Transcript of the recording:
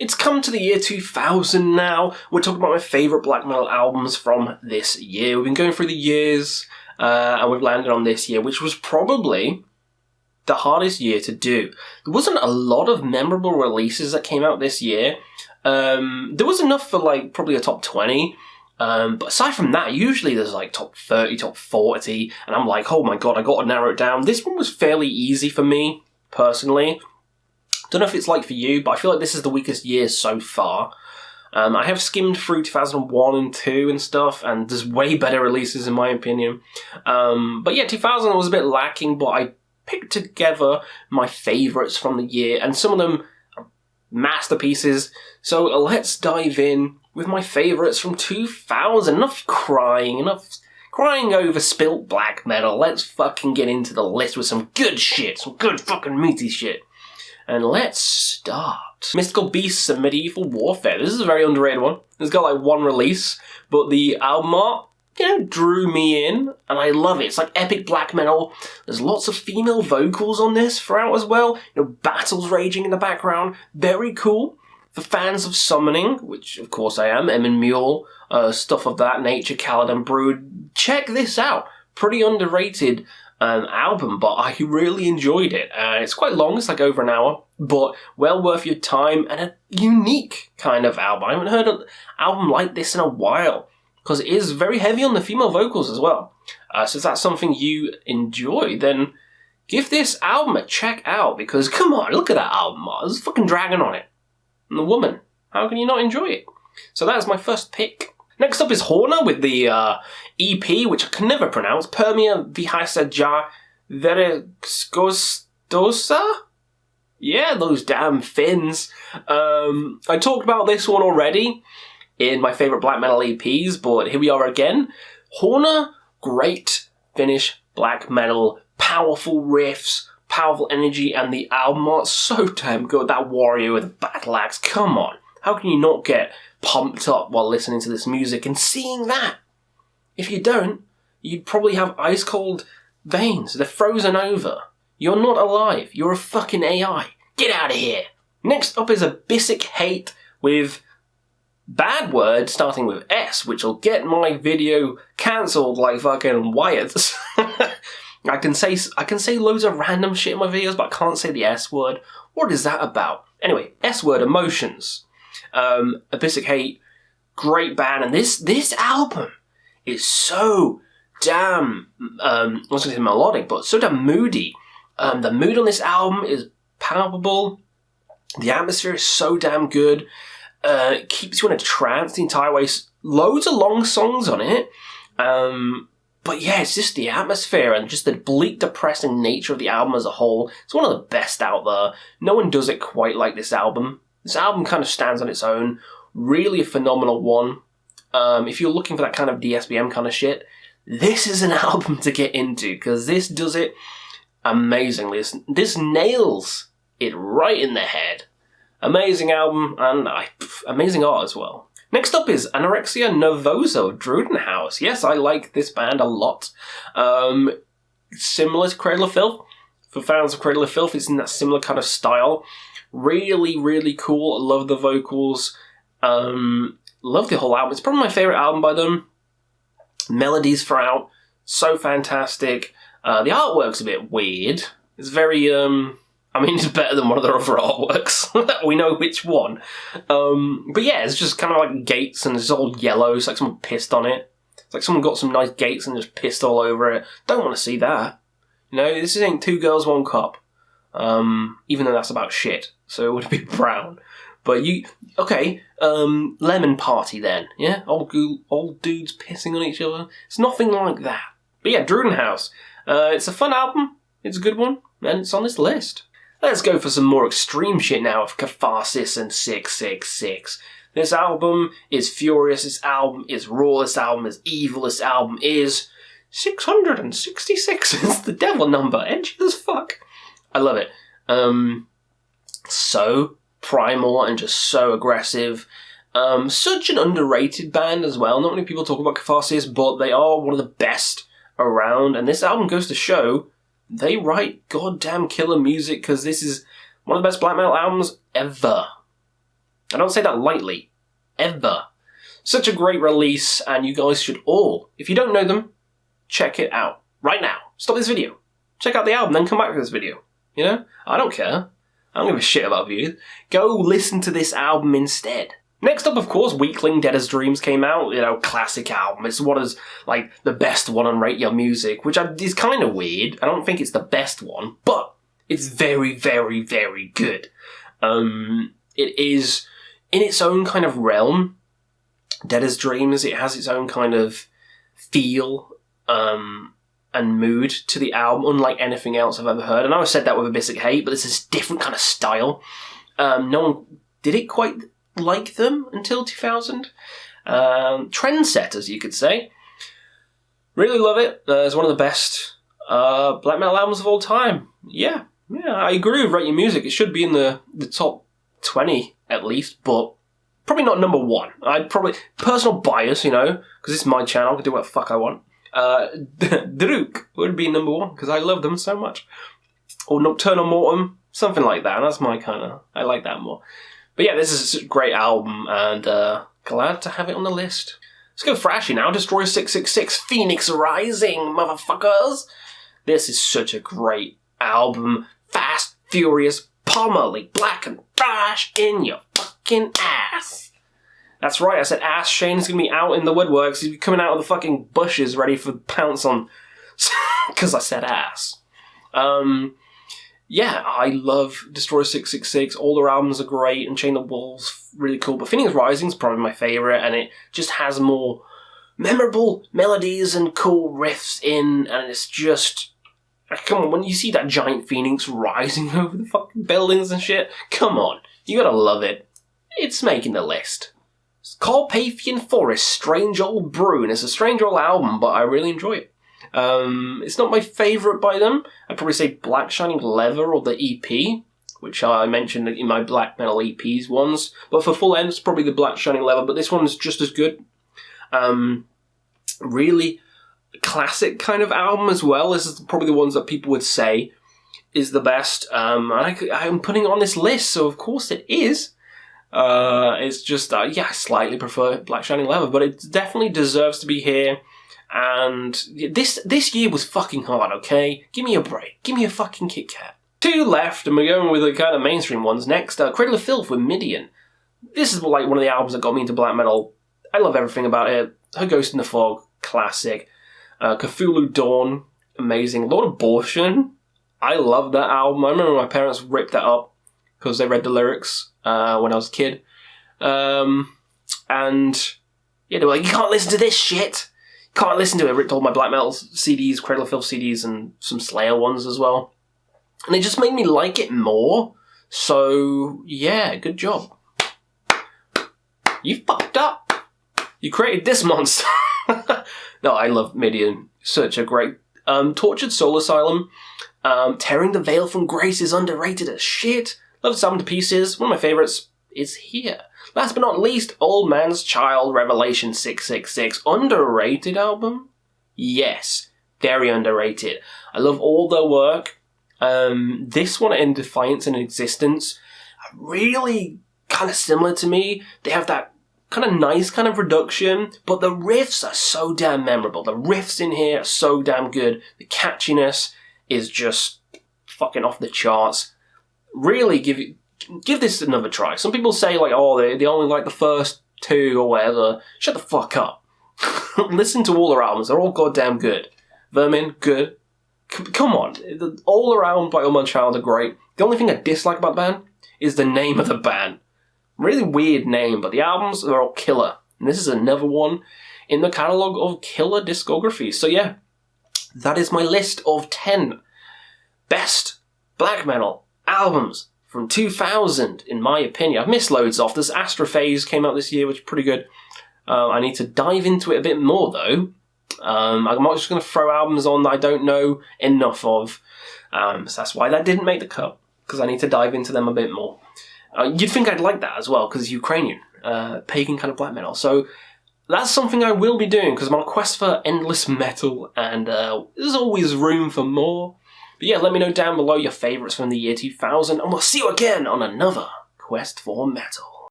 It's come to the year 2000 now. We're talking about my favourite black metal albums from this year. We've been going through the years, and we've landed on this year, which was probably the hardest year to do. There wasn't a lot of memorable releases that came out this year. There was enough for like probably a top 20. But aside from that, usually there's like top 30, top 40, and I'm like, oh my god, I got to narrow it down. This one was fairly easy for me, personally. Don't know if it's like for you, but I feel like this is the weakest year so far. I have skimmed through 2001 and 2 and stuff, and there's way better releases in my opinion. But yeah, 2000 was a bit lacking, but I picked together my favourites from the year, and some of them are masterpieces. So let's dive in with my favourites from 2000. Enough crying over spilt black metal. Let's fucking get into the list with some good shit, some good fucking meaty shit. And let's start. Mythical Beasts of Medieval Warfare. This is a very underrated one. It's got like one release, but the album art, drew me in, and I love it. It's like epic black metal. There's lots of female vocals on this throughout as well. Battles raging in the background. Very cool. For fans of summoning, which of course I am, Emyn Muir, stuff of that nature, Kaladin Brew, check this out. Pretty underrated album, but I really enjoyed it. It's quite long, it's like over an hour, but well worth your time and a unique kind of album. I haven't heard an album like this in a while, because it is very heavy on the female vocals as well. So if that's something you enjoy, then give this album a check out, because come on, look at that album art. There's a fucking dragon on it. And the woman. How can you not enjoy it? So that is my first pick. Next up is Horna with the EP, which I can never pronounce. Perimä, Vihassa, Verikostossa? Yeah, those damn Finns. I talked about this one already in my favourite black metal EPs, but here we are again. Horna, great Finnish black metal, powerful riffs, powerful energy, and the album art's so damn good. That warrior with a battle axe, come on. How can you not get pumped up while listening to this music and seeing that? If you don't, you'd probably have ice cold veins. They're frozen over. You're not alive. You're a fucking AI. Get out of here. Next up is Abyssic Hate with bad word starting with S, which will get my video cancelled like fucking Wyatt's. I can say loads of random shit in my videos, but I can't say the S word. What is that about? Anyway, S word, emotions. Abyssic Hate, great band, and this album is so damn, I was going to say melodic, but so damn moody. The mood on this album is palpable. The atmosphere is so damn good. It keeps you in a trance the entire way. Loads of long songs on it. But yeah, it's just the atmosphere and just the bleak, depressing nature of the album as a whole. It's one of the best out there. No one does it quite like this album. This album kind of stands on its own. Really a phenomenal one. If you're looking for that kind of DSBM kind of shit, this is an album to get into, because this does it amazingly. This nails it right in the head. Amazing album, and amazing art as well. Next up is Anorexia Nervosa, Druidenhouse. Yes, I like this band a lot. Similar to Cradle of Filth. For fans of Cradle of Filth, it's in that similar kind of style. Really, really cool. I love the vocals. Love the whole album. It's probably my favourite album by them. Melodies throughout, so fantastic. The artwork's a bit weird. It's very, it's better than one of their other artworks. We know which one. But yeah, it's just kind of like gates and it's all yellow. It's like someone pissed on it. It's like someone got some nice gates and just pissed all over it. Don't want to see that. This ain't Two Girls, One Cup. Even though that's about shit. So it would be brown. But Lemon Party then. Yeah? Old dudes pissing on each other. It's nothing like that. But yeah, Druidenhouse. It's a fun album. It's a good one. And it's on this list. Let's go for some more extreme shit now of Katharsis and 666. This album is furious, this album is raw, this album is evil, this album is 666. It's the devil number, edgy as fuck. I love it. So primal and just so aggressive. Such an underrated band as well. Not many people talk about Katharsis, but they are one of the best around, and this album goes to show they write goddamn killer music, because this is one of the best black metal albums ever. I don't say that lightly. Ever. Such a great release, and you guys should all, if you don't know them, check it out. Right now. Stop this video. Check out the album, then come back to this video. You know? I don't care. I don't give a shit about views. Go listen to this album instead. Next up, of course, Weakling, Dead as Dreams came out. You know, classic album. It's one of, like, the best one on Rate Your Music, which is kind of weird. I don't think it's the best one, but it's very, very, very good. It is in its own kind of realm. Dead as Dreams, it has its own kind of feel, and mood to the album, unlike anything else I've ever heard. And I always said that with Abyssic Hate, but it's this different kind of style. No one did it quite like them until 2000. Trendsetters, you could say. Really love it. It's one of the best black metal albums of all time. Yeah, I agree with Rate Your Music. It should be in the top 20 at least, but probably not number one. I'd probably, personal bias, you know, because this is my channel, I can do what the fuck I want. Druk would be number one, because I love them so much. Or Nocturnal Mortem, something like that. That's my kind of, I like that more. But yeah, this is a great album, and glad to have it on the list. Let's go thrashy now. Destroy 666, Phoenix Rising, motherfuckers. This is such a great album. Fast, furious, pommelly, black and thrash in your fucking ass. That's right, I said ass. Shane's gonna be out in the woodworks. He's coming out of the fucking bushes ready for pounce on. Because I said ass. Yeah, I love Destroy 666. All their albums are great, and Chain the Wolves, really cool. But Phoenix Rising is probably my favourite, and it just has more memorable melodies and cool riffs in, and it's just... Come on, when you see that giant phoenix rising over the fucking buildings and shit, come on, you gotta love it. It's making the list. Carpathian Forest, Strange Old Brew, and it's a strange old album, but I really enjoy it. It's not my favourite by them. I'd probably say Black Shining Leather or the EP, which I mentioned in my Black Metal EPs ones. But for full end, it's probably the Black Shining Leather, but this one's just as good. Really classic kind of album as well. This is probably the ones that people would say is the best. I'm putting it on this list, so of course it is. It's just, yeah, I slightly prefer Black Shining Leather, but it definitely deserves to be here. And this year was fucking hard, okay? Give me a break. Give me a fucking Kit Kat. Two left, and we're going with the kind of mainstream ones. Next, Cradle of Filth with Midian. This is like one of the albums that got me into black metal. I love everything about it. Her Ghost in the Fog, classic. Cthulhu Dawn, amazing. Lord Abortion, I love that album. I remember my parents ripped that up because they read the lyrics when I was a kid. And yeah, they were like, you can't listen to this shit. You can't listen to it. I ripped all my black metal CDs, Cradle of Filth CDs, and some Slayer ones as well. And it just made me like it more. So, yeah, good job. You fucked up. You created this monster. No, I love Midian. Such a great... Tortured Soul Asylum. Tearing the Veil from Grace is underrated as shit. Love Some to Pieces. One of my favourites is here. Last but not least, Old Man's Child, Revelation 666. Underrated album? Yes. Very underrated. I love all their work. This one, In Defiance and Existence, really kind of similar to me. They have that kind of nice kind of reduction, but the riffs are so damn memorable. The riffs in here are so damn good. The catchiness is just fucking off the charts. Really give this another try. Some people say like, oh, they only like the first two or whatever. Shut the fuck up. Listen to all their albums. They're all goddamn good. Vermin, good. Come on. All around by Old Man's Child are great. The only thing I dislike about the band is the name of the band. Really weird name, but the albums are all killer. And this is another one in the catalogue of killer discography. So yeah, that is my list of 10 best black metal albums from 2000, in my opinion. I've missed loads off. This Astrophase came out this year, which is pretty good. I need to dive into it a bit more, though. I'm not just going to throw albums on that I don't know enough of. So that's why that didn't make the cut, because I need to dive into them a bit more. You'd think I'd like that as well, because it's Ukrainian, pagan kind of black metal. So that's something I will be doing, because I'm on a quest for endless metal, and there's always room for more. But yeah, let me know down below your favourites from the year 2000, and we'll see you again on another Quest for Metal.